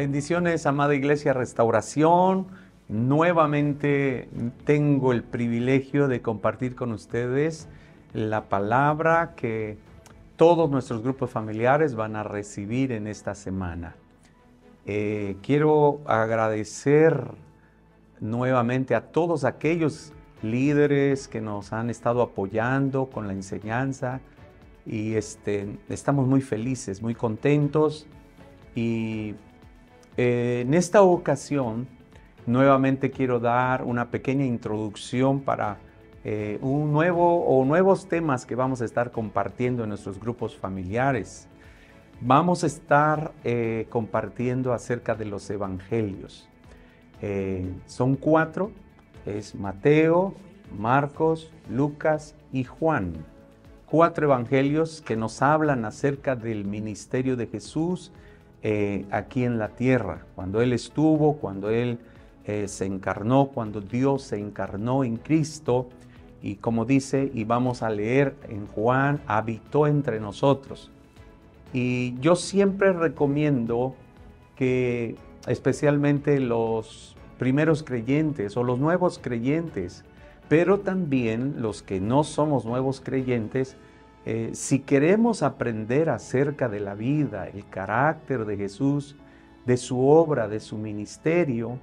Bendiciones, amada Iglesia Restauración. Nuevamente tengo el privilegio de compartir con ustedes la palabra que todos nuestros grupos familiares van a recibir en esta semana. Quiero agradecer nuevamente a todos aquellos líderes que nos han estado apoyando con la enseñanza y estamos muy felices, muy contentos. Y en esta ocasión, nuevamente quiero dar una pequeña introducción para nuevos temas que vamos a estar compartiendo en nuestros grupos familiares. Vamos a estar compartiendo acerca de los evangelios. Son 4, es Mateo, Marcos, Lucas y Juan. 4 evangelios que nos hablan acerca del ministerio de Jesús aquí en la tierra, cuando Él estuvo, cuando Él se encarnó, cuando Dios se encarnó en Cristo, y como dice, y vamos a leer en Juan, habitó entre nosotros. Y yo siempre recomiendo que especialmente los primeros creyentes o los nuevos creyentes, pero también los que no somos nuevos creyentes, si queremos aprender acerca de la vida, el carácter de Jesús, de su obra, de su ministerio,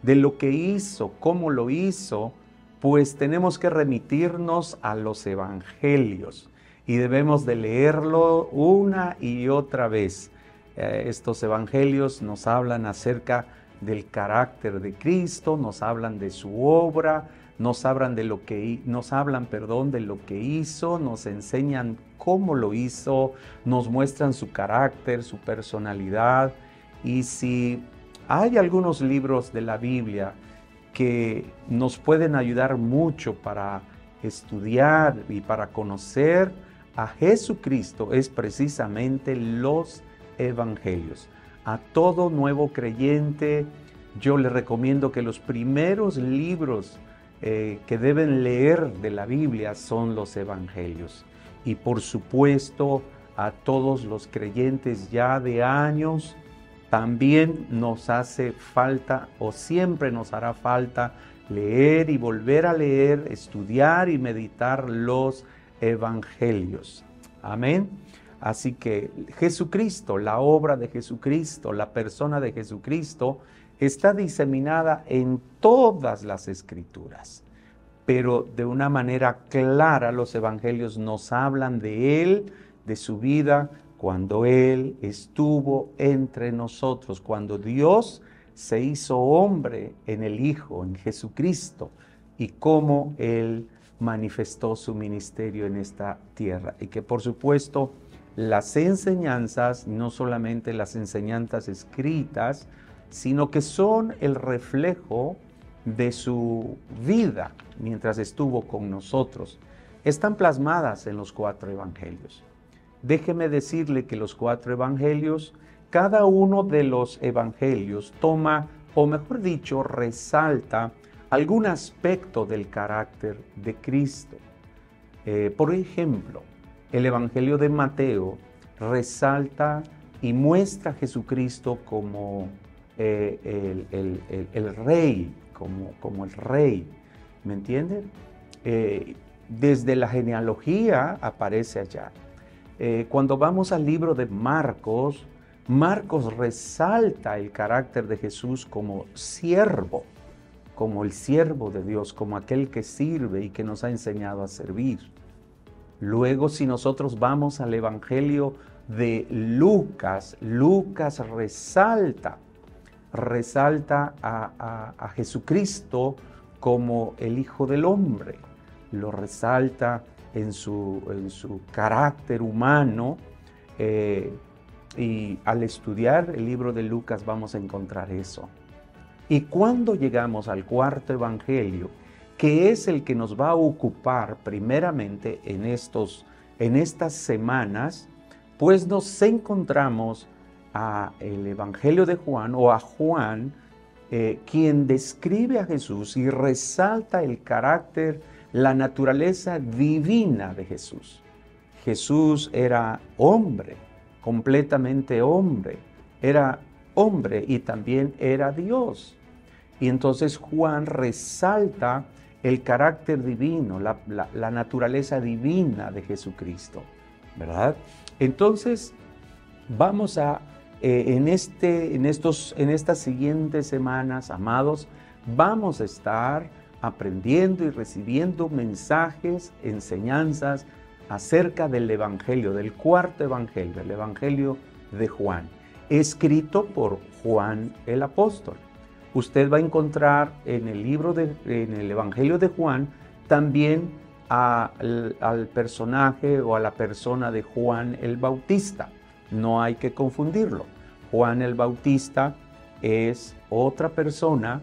de lo que hizo, cómo lo hizo, pues tenemos que remitirnos a los evangelios y debemos de leerlo una y otra vez. Estos evangelios nos hablan acerca del carácter de Cristo, nos hablan de su obra, nos hablan de lo que hizo, nos enseñan cómo lo hizo, nos muestran su carácter, su personalidad. Y si hay algunos libros de la Biblia que nos pueden ayudar mucho para estudiar y para conocer a Jesucristo, es precisamente los evangelios. A todo nuevo creyente yo le recomiendo que los primeros libros que deben leer de la Biblia son los evangelios. Y por supuesto, a todos los creyentes ya de años, también nos hace falta o siempre nos hará falta leer y volver a leer, estudiar y meditar los evangelios. Amén. Así que Jesucristo, la obra de Jesucristo, la persona de Jesucristo, está diseminada en todas las escrituras, pero de una manera clara los evangelios nos hablan de Él, de su vida, cuando Él estuvo entre nosotros, cuando Dios se hizo hombre en el Hijo, en Jesucristo, y cómo Él manifestó su ministerio en esta tierra. Y que por supuesto las enseñanzas, no solamente las enseñanzas escritas, sino que son el reflejo de su vida mientras estuvo con nosotros. Están plasmadas en los 4 evangelios. Déjeme decirle que los 4 evangelios, cada uno de los evangelios toma, o mejor dicho, resalta algún aspecto del carácter de Cristo. Por ejemplo, el evangelio de Mateo resalta y muestra a Jesucristo como el rey, como el rey, ¿me entienden? Desde la genealogía aparece allá. Cuando vamos al libro de Marcos, Marcos resalta el carácter de Jesús como siervo, como el siervo de Dios, como aquel que sirve y que nos ha enseñado a servir. Luego, si nosotros vamos al evangelio de Lucas, Lucas resalta a Jesucristo como el Hijo del Hombre, lo resalta en su carácter humano, y al estudiar el libro de Lucas vamos a encontrar eso. Y cuando llegamos al 4º evangelio, que es el que nos va a ocupar primeramente en estas semanas, pues nos encontramos a el evangelio de Juan o a Juan, quien describe a Jesús y resalta el carácter, la naturaleza divina de Jesús. Jesús era hombre, completamente hombre, era hombre y también era Dios. Y entonces Juan resalta el carácter divino, la naturaleza divina de Jesucristo, ¿verdad? Entonces, vamos a, en estas siguientes semanas, amados, vamos a estar aprendiendo y recibiendo mensajes, enseñanzas acerca del Evangelio, del cuarto Evangelio, el Evangelio de Juan, escrito por Juan el apóstol. Usted va a encontrar en el Evangelio de Juan también al personaje o a la persona de Juan el Bautista. No hay que confundirlo. Juan el Bautista es otra persona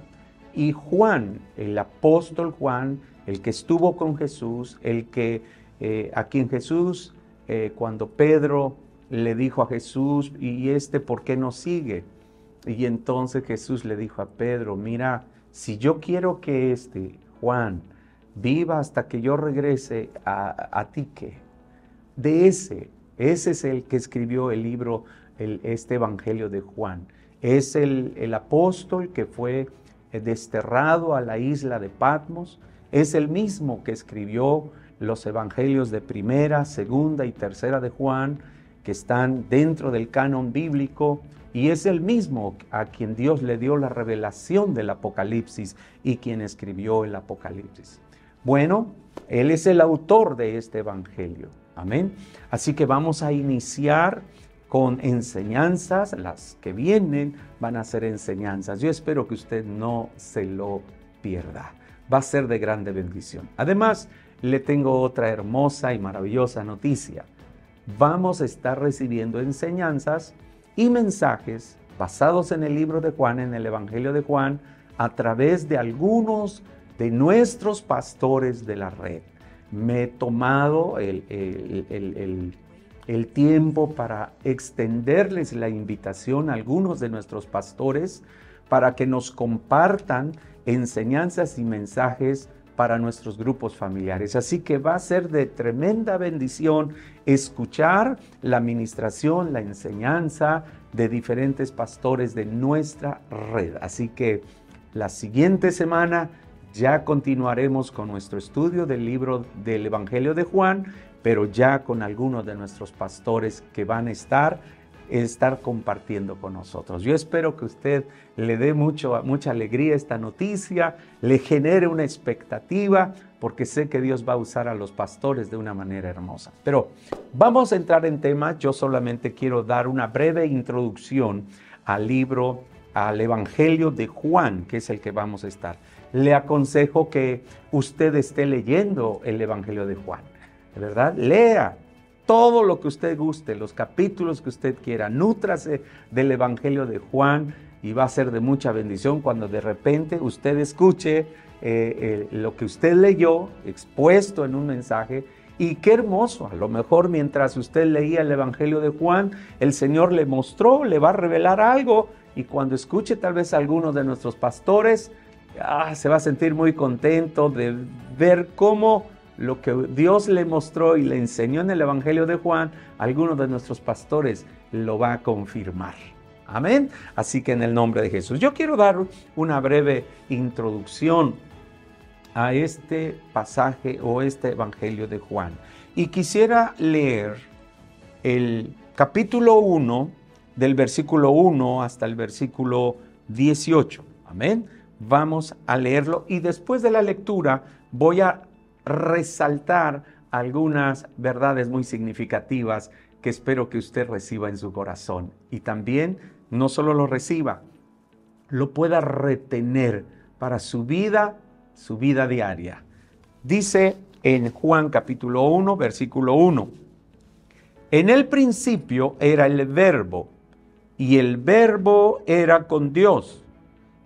y Juan, el apóstol Juan, el que estuvo con Jesús, a quien Jesús, cuando Pedro le dijo a Jesús, ¿y por qué no sigue? Y entonces Jesús le dijo a Pedro, mira, si yo quiero que Juan, viva hasta que yo regrese, a ti qué. Ese es el que escribió el libro, este Evangelio de Juan. Es el apóstol que fue desterrado a la isla de Patmos. Es el mismo que escribió los evangelios de primera, segunda y tercera de Juan, que están dentro del canon bíblico. Y es el mismo a quien Dios le dio la revelación del Apocalipsis y quien escribió el Apocalipsis. Bueno, Él es el autor de este Evangelio. Amén. Así que vamos a iniciar con enseñanzas. Las que vienen van a ser enseñanzas. Yo espero que usted no se lo pierda. Va a ser de grande bendición. Además, le tengo otra hermosa y maravillosa noticia. Vamos a estar recibiendo enseñanzas y mensajes basados en el libro de Juan, en el Evangelio de Juan, a través de algunos de nuestros pastores de la red. Me he tomado el tiempo para extenderles la invitación a algunos de nuestros pastores para que nos compartan enseñanzas y mensajes para nuestros grupos familiares. Así que va a ser de tremenda bendición escuchar la administración, la enseñanza de diferentes pastores de nuestra red. Así que la siguiente semana ya continuaremos con nuestro estudio del libro del Evangelio de Juan, pero ya con algunos de nuestros pastores que van a estar compartiendo con nosotros. Yo espero que usted le dé mucha alegría esta noticia, le genere una expectativa, porque sé que Dios va a usar a los pastores de una manera hermosa. Pero vamos a entrar en tema. Yo solamente quiero dar una breve introducción al Evangelio de Juan, que es el que vamos a estar. Le aconsejo que usted esté leyendo el Evangelio de Juan, ¿verdad? Lea todo lo que usted guste, los capítulos que usted quiera. Nútrase del Evangelio de Juan y va a ser de mucha bendición cuando de repente usted escuche lo que usted leyó expuesto en un mensaje. Y qué hermoso, a lo mejor mientras usted leía el Evangelio de Juan, el Señor le mostró, le va a revelar algo, y cuando escuche tal vez a algunos de nuestros pastores, se va a sentir muy contento de ver cómo lo que Dios le mostró y le enseñó en el Evangelio de Juan, algunos de nuestros pastores lo va a confirmar. Amén. Así que en el nombre de Jesús, yo quiero dar una breve introducción a este pasaje o este Evangelio de Juan. Y quisiera leer el capítulo 1, del versículo 1 hasta el versículo 18. Amén. Vamos a leerlo y después de la lectura voy a resaltar algunas verdades muy significativas que espero que usted reciba en su corazón. Y también no solo lo reciba, lo pueda retener para su vida diaria. Dice en Juan capítulo 1, versículo 1. En el principio era el Verbo, y el Verbo era con Dios,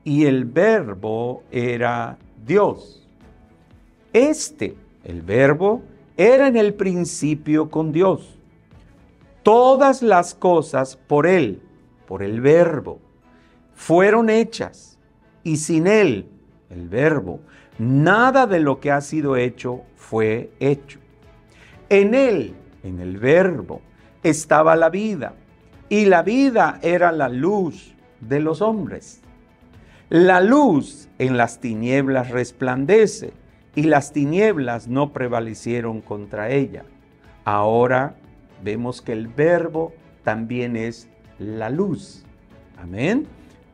y el Verbo era Dios. El Verbo, era en el principio con Dios. Todas las cosas por Él, por el Verbo, fueron hechas, y sin Él, el Verbo, nada de lo que ha sido hecho fue hecho. En Él, en el Verbo, estaba la vida, y la vida era la luz de los hombres. La luz en las tinieblas resplandece, y las tinieblas no prevalecieron contra ella. Ahora vemos que el Verbo también es la luz. Amén.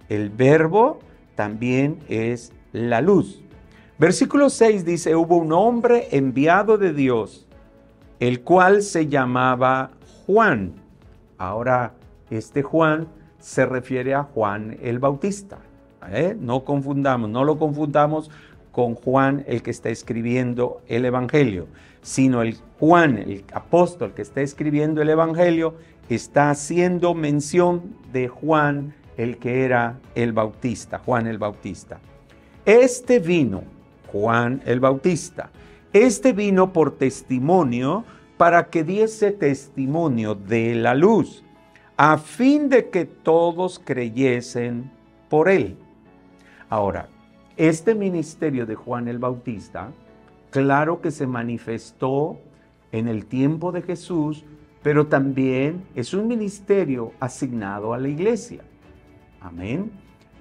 El Verbo también es la luz. Versículo 6 dice, hubo un hombre enviado de Dios, el cual se llamaba Juan. Ahora, este Juan se refiere a Juan el Bautista. No lo confundamos con Juan el que está escribiendo el Evangelio, sino el Juan, el apóstol que está escribiendo el Evangelio, está haciendo mención de Juan el que era el Bautista, Juan el Bautista. Este vino, Juan el Bautista, este vino por testimonio para que diese testimonio de la luz, a fin de que todos creyesen por él. Ahora, este ministerio de Juan el Bautista, claro que se manifestó en el tiempo de Jesús, pero también es un ministerio asignado a la iglesia. Amén.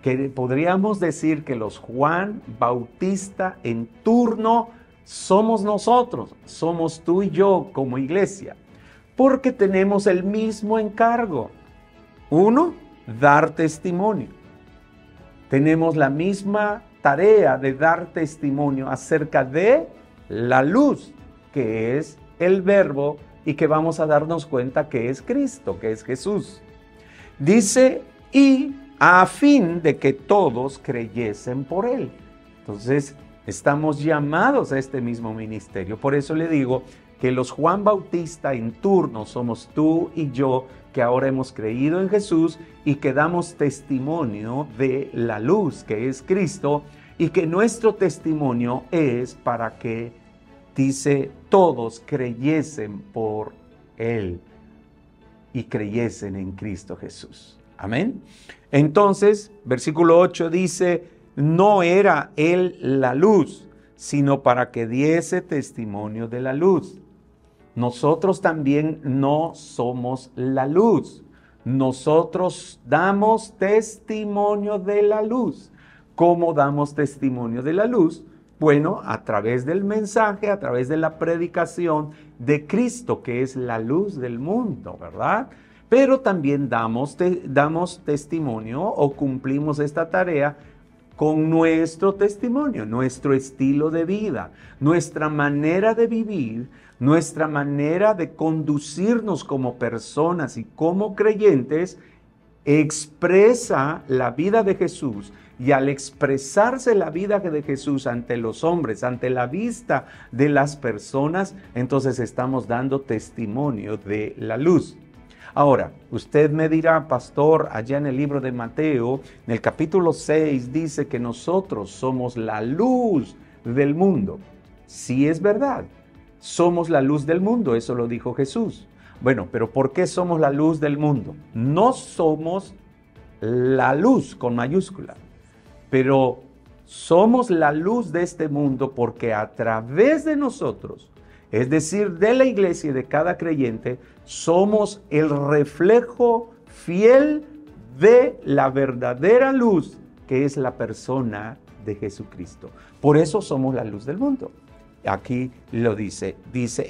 Que podríamos decir que los Juan Bautista en turno somos nosotros, somos tú y yo como iglesia, porque tenemos el mismo encargo. Uno, dar testimonio. Tenemos la misma tarea de dar testimonio acerca de la luz, que es el Verbo y que vamos a darnos cuenta que es Cristo, que es Jesús. Dice, y a fin de que todos creyesen por él. Entonces, estamos llamados a este mismo ministerio. Por eso le digo que los Juan Bautista en turno somos tú y yo, que ahora hemos creído en Jesús y que damos testimonio de la luz, que es Cristo, y que nuestro testimonio es para que, dice, todos creyesen por él y creyesen en Cristo Jesús. Amén. Entonces, versículo 8 dice, no era él la luz, sino para que diese testimonio de la luz. Nosotros también no somos la luz. Nosotros damos testimonio de la luz. ¿Cómo damos testimonio de la luz? Bueno, a través del mensaje, a través de la predicación de Cristo, que es la luz del mundo, ¿verdad? Pero también damos testimonio o cumplimos esta tarea con nuestro testimonio, nuestro estilo de vida, nuestra manera de vivir, nuestra manera de conducirnos como personas y como creyentes, expresa la vida de Jesús. Y al expresarse la vida de Jesús ante los hombres, ante la vista de las personas, entonces estamos dando testimonio de la luz. Ahora, usted me dirá, pastor, allá en el libro de Mateo, en el capítulo 6, dice que nosotros somos la luz del mundo. Sí es verdad, somos la luz del mundo, eso lo dijo Jesús. Bueno, pero ¿por qué somos la luz del mundo? No somos la luz con mayúscula, pero somos la luz de este mundo porque a través de nosotros, es decir, de la iglesia y de cada creyente, somos el reflejo fiel de la verdadera luz, que es la persona de Jesucristo. Por eso somos la luz del mundo. Aquí lo dice,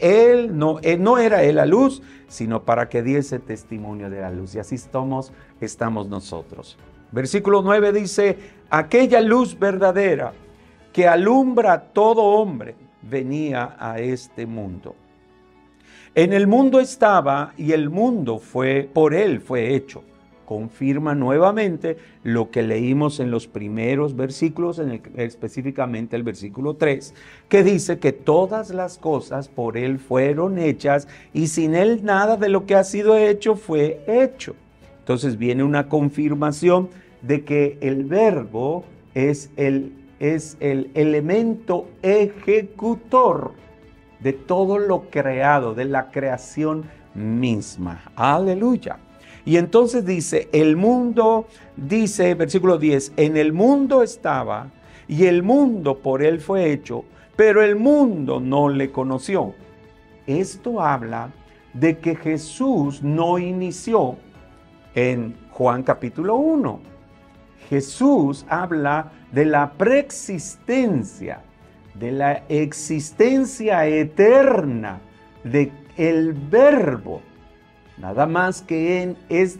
él no era él la luz, sino para que diese testimonio de la luz. Y así estamos nosotros. Versículo 9 dice, aquella luz verdadera que alumbra a todo hombre, venía a este mundo. En el mundo estaba y el mundo por él fue hecho. Confirma nuevamente lo que leímos en los primeros versículos, específicamente el versículo 3, que dice que todas las cosas por él fueron hechas y sin él nada de lo que ha sido hecho fue hecho. Entonces viene una confirmación de que el Verbo es el elemento ejecutor de todo lo creado, de la creación misma. Aleluya. Y entonces dice, el mundo, dice, versículo 10, en el mundo estaba y el mundo por él fue hecho, pero el mundo no le conoció. Esto habla de que Jesús no inició en Juan capítulo 1. Jesús habla de la preexistencia, de la existencia eterna de el Verbo. Nada más que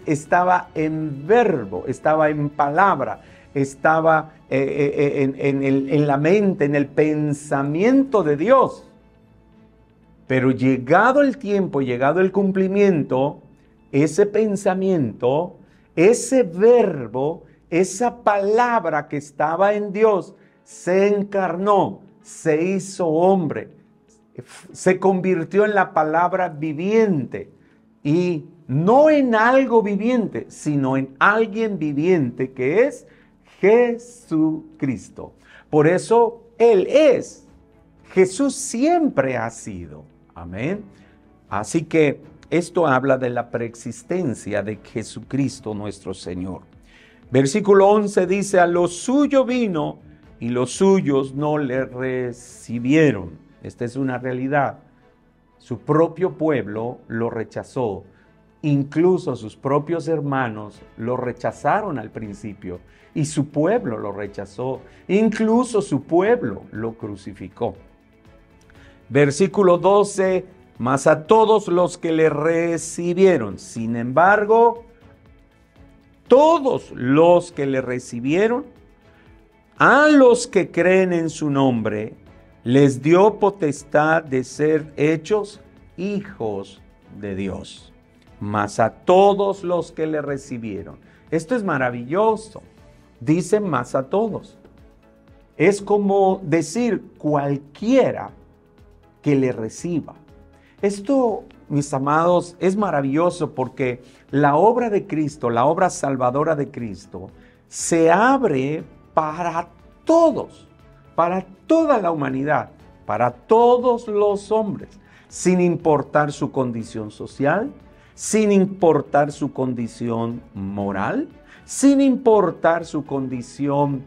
estaba en verbo, estaba en palabra, estaba en la mente, en el pensamiento de Dios. Pero llegado el tiempo, llegado el cumplimiento, ese pensamiento, ese verbo, esa palabra que estaba en Dios, se encarnó, se hizo hombre, se convirtió en la palabra viviente. Y no en algo viviente, sino en alguien viviente que es Jesucristo. Por eso Él es. Jesús siempre ha sido. Amén. Así que esto habla de la preexistencia de Jesucristo nuestro Señor. Versículo 11 dice, a lo suyo vino y los suyos no le recibieron. Esta es una realidad. Su propio pueblo lo rechazó. Incluso sus propios hermanos lo rechazaron al principio. Y su pueblo lo rechazó. Incluso su pueblo lo crucificó. Versículo 12, mas a todos los que le recibieron. Sin embargo, todos los que le recibieron, a los que creen en su nombre, les dio potestad de ser hechos hijos de Dios. Mas a todos los que le recibieron. Esto es maravilloso. Dice más a todos. Es como decir cualquiera que le reciba. Esto, mis amados, es maravilloso porque la obra de Cristo, la obra salvadora de Cristo, se abre para todos, para toda la humanidad, para todos los hombres, sin importar su condición social, sin importar su condición moral, sin importar su condición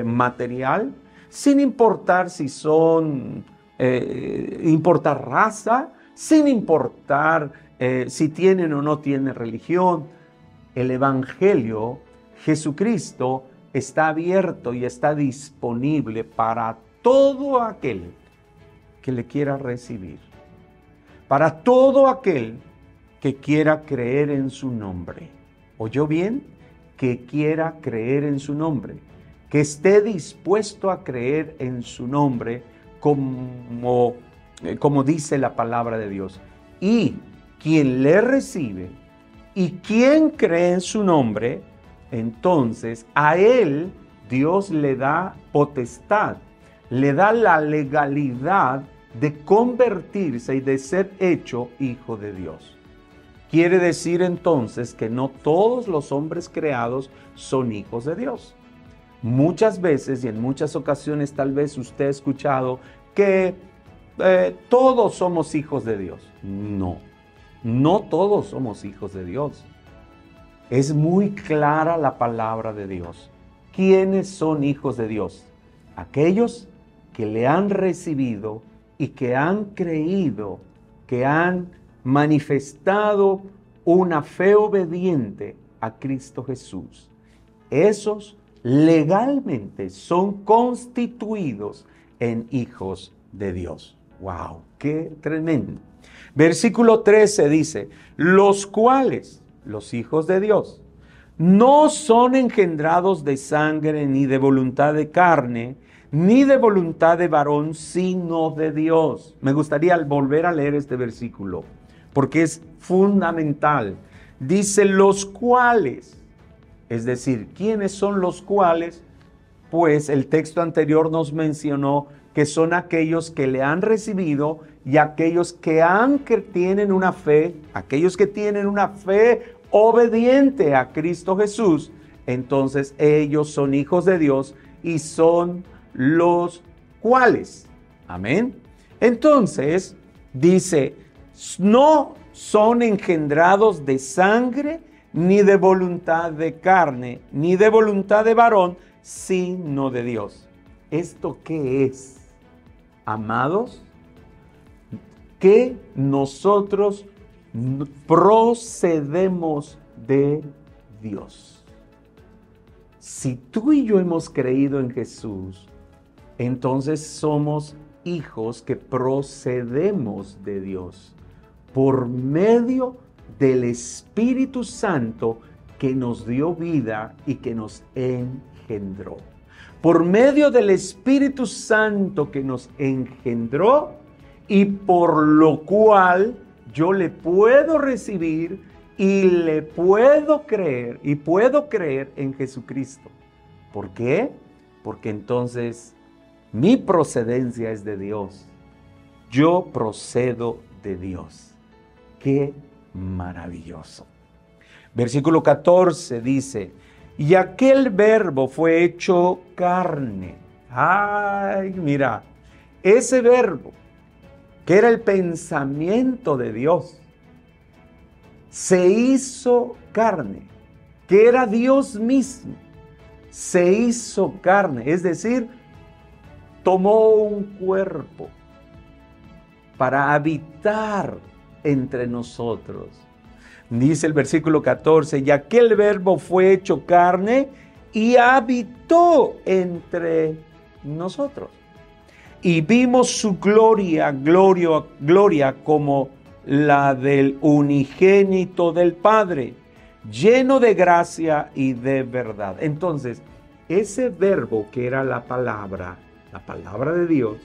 material, sin importar si importar raza, sin importar si tienen o no tienen religión. El Evangelio, Jesucristo, está abierto y está disponible para todo aquel que le quiera recibir, para todo aquel que quiera creer en su nombre. ¿Oyó bien? Que quiera creer en su nombre, que esté dispuesto a creer en su nombre como dice la palabra de Dios. Y quien le recibe y quien cree en su nombre, entonces a él Dios le da potestad, le da la legalidad de convertirse y de ser hecho hijo de Dios. Quiere decir entonces que no todos los hombres creados son hijos de Dios. Muchas veces y en muchas ocasiones tal vez usted ha escuchado que todos somos hijos de Dios. No, no todos somos hijos de Dios. Es muy clara la palabra de Dios. ¿Quiénes son hijos de Dios? Aquellos que le han recibido y que han creído, que han manifestado una fe obediente a Cristo Jesús. Esos legalmente son constituidos en hijos de Dios. ¡Wow! ¡Qué tremendo! Versículo 13 dice, los cuales, los hijos de Dios, no son engendrados de sangre, ni de voluntad de carne, ni de voluntad de varón, sino de Dios. Me gustaría volver a leer este versículo, porque es fundamental. Dice, los cuales, es decir, ¿quiénes son los cuales? Pues el texto anterior nos mencionó que son aquellos que le han recibido y aquellos que tienen una fe, aquellos que tienen una fe obediente a Cristo Jesús. Entonces ellos son hijos de Dios y son los cuales. Amén. Entonces dice, no son engendrados de sangre, ni de voluntad de carne, ni de voluntad de varón, sino de Dios. ¿Esto qué es? Amados, que nosotros procedemos de Dios. Si tú y yo hemos creído en Jesús, entonces somos hijos que procedemos de Dios por medio del Espíritu Santo que nos dio vida y que nos engendró. Por medio del Espíritu Santo que nos engendró y por lo cual yo le puedo recibir y le puedo creer y puedo creer en Jesucristo. ¿Por qué? Porque entonces mi procedencia es de Dios. Yo procedo de Dios. ¡Qué maravilloso! Versículo 14 dice, y aquel verbo fue hecho carne. Ay, mira, ese verbo que era el pensamiento de Dios, se hizo carne, que era Dios mismo, se hizo carne, es decir, tomó un cuerpo para habitar entre nosotros. Dice el versículo 14, y aquel verbo fue hecho carne y habitó entre nosotros. Y vimos su gloria como la del unigénito del Padre, lleno de gracia y de verdad. Entonces, ese verbo que era la palabra de Dios,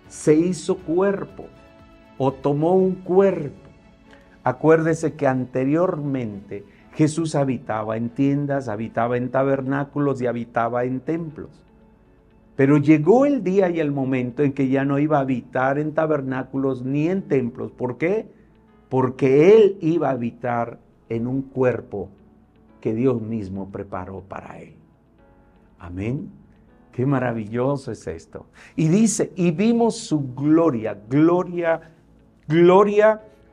se hizo cuerpo o tomó un cuerpo. Acuérdese que anteriormente Jesús habitaba en tiendas, habitaba en tabernáculos y habitaba en templos. Pero llegó el día y el momento en que ya no iba a habitar en tabernáculos ni en templos. ¿Por qué? Porque Él iba a habitar en un cuerpo que Dios mismo preparó para Él. Amén. Qué maravilloso es esto. Y dice, y vimos su gloria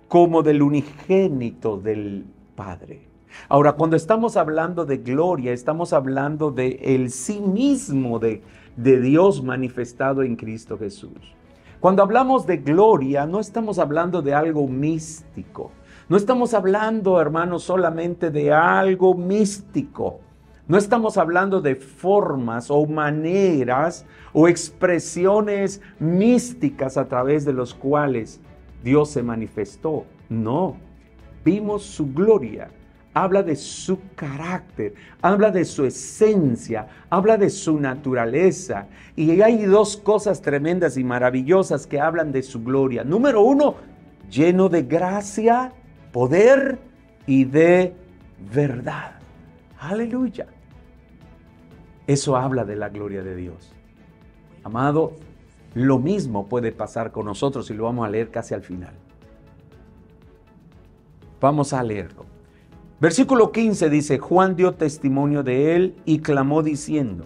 como del unigénito del Padre. Ahora, cuando estamos hablando de gloria, estamos hablando de el sí mismo de Dios manifestado en Cristo Jesús. Cuando hablamos de gloria, no estamos hablando de algo místico. No estamos hablando, hermanos, solamente de algo místico. No estamos hablando de formas o maneras o expresiones místicas a través de los cuales Dios se manifestó. No, vimos su gloria. Habla de su carácter, habla de su esencia, habla de su naturaleza. Y hay dos cosas tremendas y maravillosas que hablan de su gloria. Número uno, lleno de gracia, poder y de verdad. Aleluya. Eso habla de la gloria de Dios. Amado, lo mismo puede pasar con nosotros y lo vamos a leer casi al final. Vamos a leerlo. Versículo 15 dice, Juan dio testimonio de él y clamó diciendo,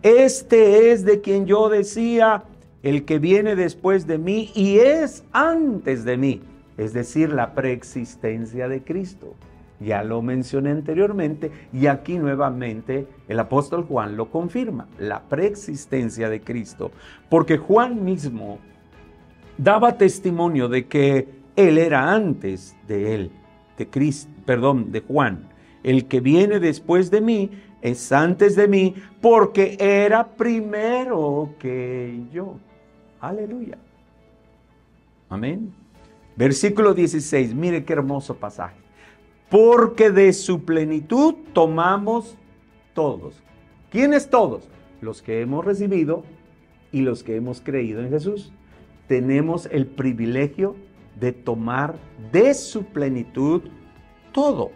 este es de quien yo decía, el que viene después de mí y es antes de mí, es decir, la preexistencia de Cristo. Ya lo mencioné anteriormente y aquí nuevamente el apóstol Juan lo confirma, la preexistencia de Cristo, porque Juan mismo daba testimonio de que él era antes de él. De Juan, el que viene después de mí es antes de mí porque era primero que yo. Aleluya. Amén. Versículo 16, mire qué hermoso pasaje. Porque de su plenitud tomamos todos. ¿Quiénes todos? Los que hemos recibido y los que hemos creído en Jesús. Tenemos el privilegio de tomar de su plenitud todo,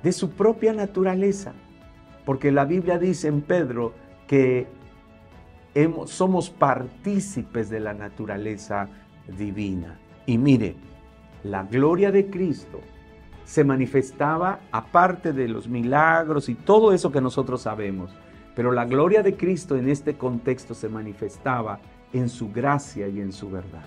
de su propia naturaleza, porque la Biblia dice en Pedro que somos partícipes de la naturaleza divina. Y mire, la gloria de Cristo se manifestaba aparte de los milagros y todo eso que nosotros sabemos, pero la gloria de Cristo en este contexto se manifestaba en su gracia y en su verdad.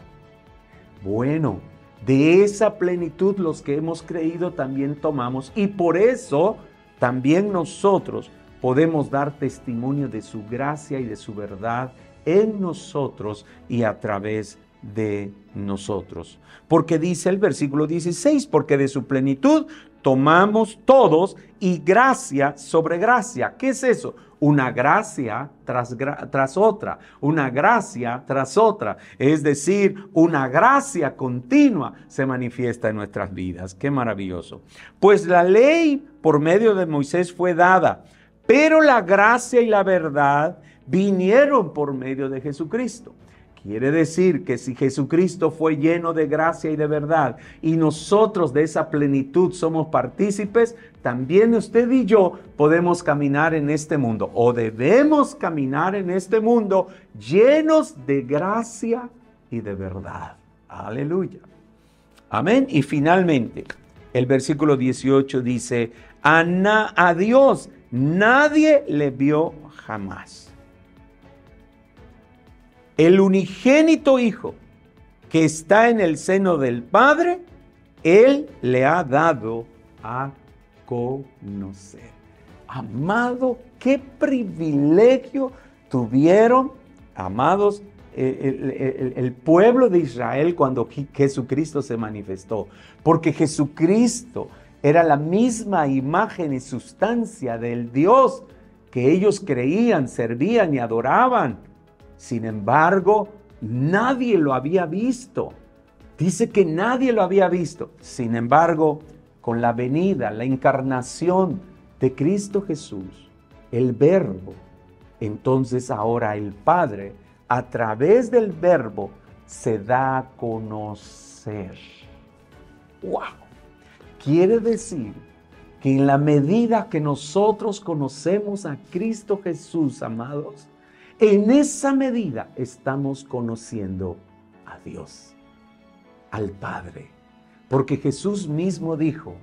Bueno, de esa plenitud los que hemos creído también tomamos y por eso también nosotros podemos dar testimonio de su gracia y de su verdad en nosotros y a través de nosotros. Porque dice el versículo 16, porque de su plenitud tomamos todos y gracia sobre gracia. ¿Qué es eso? Una gracia tras otra, una gracia tras otra. Es decir, una gracia continua se manifiesta en nuestras vidas. ¡Qué maravilloso! Pues la ley por medio de Moisés fue dada, pero la gracia y la verdad vinieron por medio de Jesucristo. Quiere decir que si Jesucristo fue lleno de gracia y de verdad y nosotros de esa plenitud somos partícipes, también usted y yo podemos caminar en este mundo o debemos caminar en este mundo llenos de gracia y de verdad. Aleluya. Amén. Y finalmente, el versículo 18 dice, a Dios nadie le vio jamás. El unigénito Hijo que está en el seno del Padre, Él le ha dado a conocer. Amado, qué privilegio tuvieron, amados, el pueblo de Israel cuando Jesucristo se manifestó. Porque Jesucristo era la misma imagen y sustancia del Dios que ellos creían, servían y adoraban. Sin embargo, nadie lo había visto. Dice que nadie lo había visto. Sin embargo, con la venida, la encarnación de Cristo Jesús, el Verbo, entonces ahora el Padre, a través del Verbo, se da a conocer. ¡Wow! Quiere decir que en la medida que nosotros conocemos a Cristo Jesús, amados, en esa medida estamos conociendo a Dios, al Padre. Porque Jesús mismo dijo,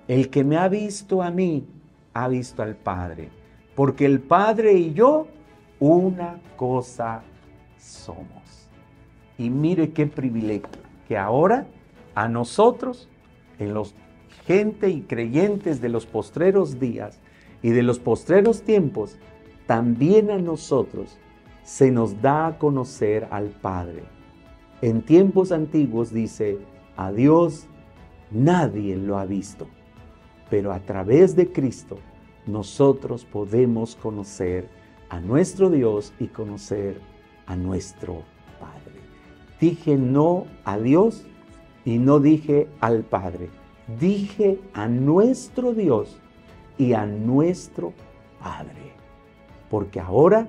el que me ha visto a mí, ha visto al Padre. Porque el Padre y yo, una cosa somos. Y mire qué privilegio, que ahora a nosotros, en los gente y creyentes de los postreros días y de los postreros tiempos, también a nosotros se nos da a conocer al Padre. En tiempos antiguos dice, a Dios nadie lo ha visto, pero a través de Cristo nosotros podemos conocer a nuestro Dios y conocer a nuestro Padre. Dije no a Dios y no dije al Padre. Dije a nuestro Dios y a nuestro Padre. Porque ahora,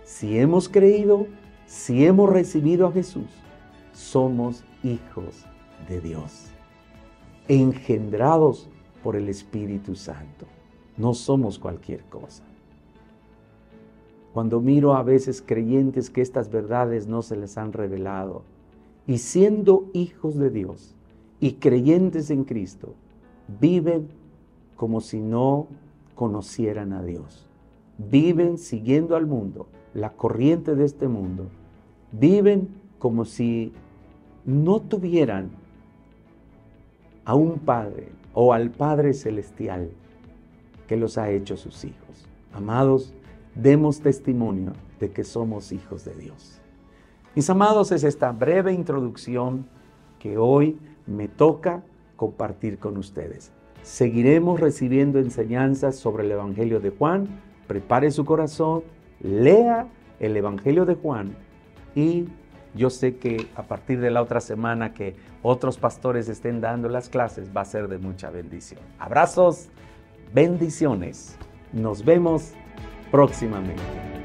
si hemos creído, si hemos recibido a Jesús, somos hijos de Dios, engendrados por el Espíritu Santo. No somos cualquier cosa. Cuando miro a veces creyentes que estas verdades no se les han revelado, y siendo hijos de Dios y creyentes en Cristo, viven como si no conocieran a Dios. Viven siguiendo al mundo, la corriente de este mundo. Viven como si no tuvieran a un Padre o al Padre Celestial que los ha hecho sus hijos. Amados, demos testimonio de que somos hijos de Dios. Mis amados, es esta breve introducción que hoy me toca compartir con ustedes. Seguiremos recibiendo enseñanzas sobre el Evangelio de Juan. Prepare su corazón, lea el Evangelio de Juan y yo sé que a partir de la otra semana que otros pastores estén dando las clases va a ser de mucha bendición. Abrazos, bendiciones. Nos vemos próximamente.